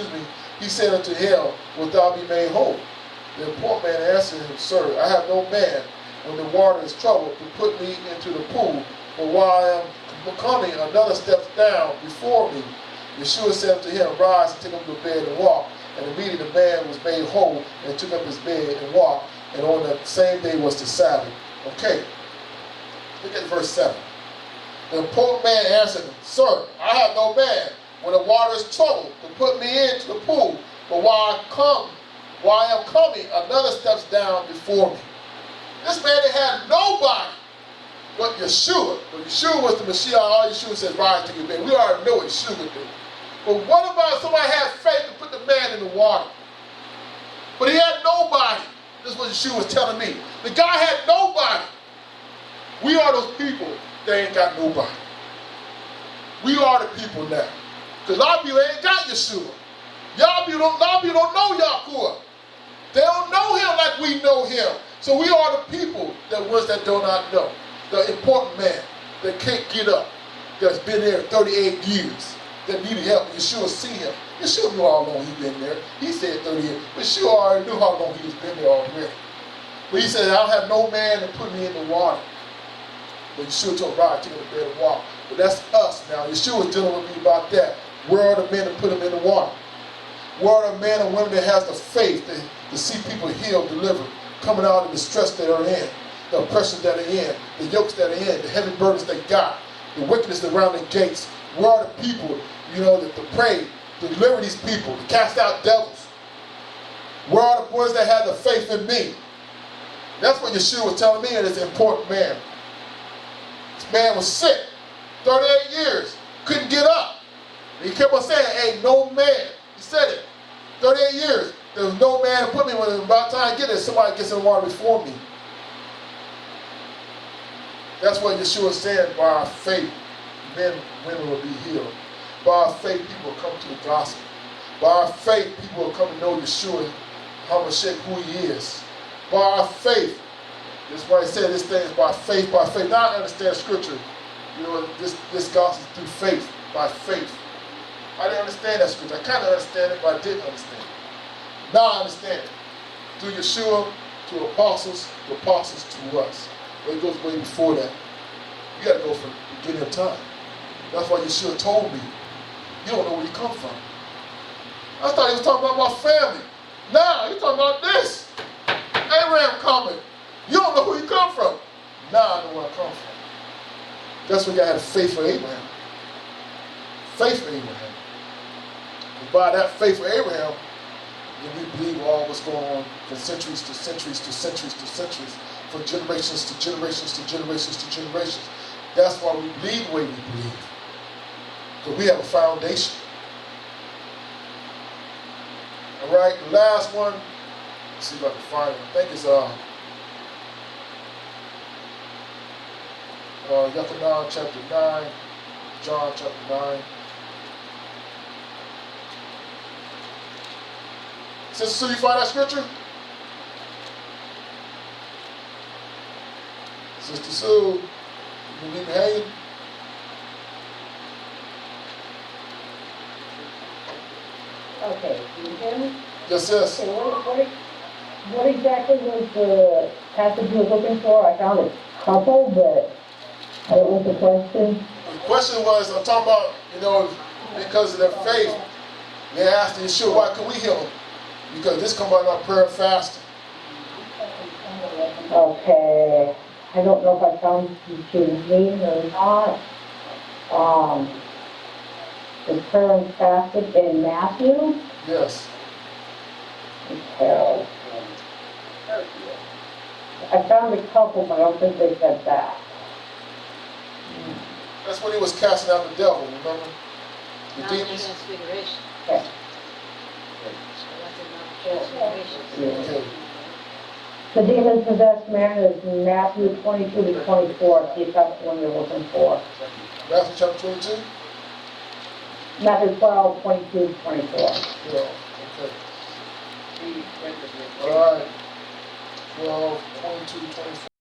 he said unto him, wilt thou be made whole? The poor man answered him, Sir, I have no man, when the water is troubled, to put me into the pool, but while I am coming, another steps down before me. Yeshua said unto him, Rise and take up your bed and walk. And immediately the man was made whole and took up his bed and walked. And on the same day was the Sabbath. Okay, look at verse 7. The poor man answered him, Sir, I have no man, when the water is troubled, to put me into the pool. But while I am coming, another steps down before me. This man had nobody but Yeshua. But Yeshua was the Mashiach. All Yeshua said, Rise, take your bed. We already know what Yeshua would do. But what about somebody had faith to put the man in the water? But he had nobody. This is what Yeshua was telling me. The guy had nobody. We are those people that ain't got nobody. We are the people now. Because a lot of people ain't got Yeshua. A lot of people don't know Yahuwah. They don't know him like we know him. So we are the people that do not know. The important man that can't get up, that's been there 38 years. That needed help. Yeshua see him. Yeshua knew how long he'd been there. He said 38. But Yeshua already knew how long he was been there already. But he said, I don't have no man to put me in the water. But Yeshua told Rod, take him to bed and walk. But that's us now. Yeshua was dealing with me about that. Where are the men to put him in the water? Where are the men and women that has the faith to see people healed, delivered, coming out of the stress they are in? the oppression that they're in, the yokes that they're in, the heavy burdens they got, the wickedness around their gates. Where are the people, that to pray, to deliver these people, to cast out devils? Where are the ones that have the faith in me? That's what Yeshua was telling me, and it's an important man. This man was sick, 38 years, couldn't get up. And he kept on saying, ain't no man. He said it. 38 years. There was no man to put me when it was about time to get it. Somebody gets in the water before me. That's what Yeshua said, by our faith, men and women will be healed. By our faith, people will come to the gospel. By our faith, people will come to know Yeshua, HaMashiach, who he is. By our faith, that's why he said this thing is by faith, by faith. Now I understand scripture. This gospel is through faith, by faith. I didn't understand that scripture. I kind of understand it, but I didn't understand it. Now I understand it. Through Yeshua, to apostles to us. But it goes way before that. You got to go from the beginning of time. That's why Yeshua told me, you don't know where you come from. I thought he was talking about my family. Now he's talking about this. Abraham coming. You don't know who you come from. Now I know where I come from. That's why you got to have faith for Abraham. Faith for Abraham. And by that faith for Abraham, then we believe all what's going on from centuries to centuries to centuries to centuries, from generations to generations to generations to generations. That's why we believe the way we believe. Because we have a foundation. All right, the last one. Let's see if I can find it. I think it's Yechaniah chapter 9, John chapter 9. Sister Sue, you find that scripture? Sister Sue, you can leave me hanging? Okay, can you hear me? Yes, yes. Okay, what exactly was the passage you were looking for? I found a couple, but what was the question? The question was, I'm talking about, because of their faith, they asked Yeshua, why can we heal them? Because this comes out of our prayer and fasting. Okay, I don't know if I found you mean or not. The prayer and fasting in Matthew? Yes. Okay. I found a couple, but I don't think they said that. That's when he was casting out the devil, remember? The Not demons. transfiguration. Okay. Okay. The demon-possessed man is Matthew 22 to 24, see if that's the one you're looking for. Matthew chapter 22? Matthew 12, 22 to 24. Yeah, okay. All right. 12, 22, 24.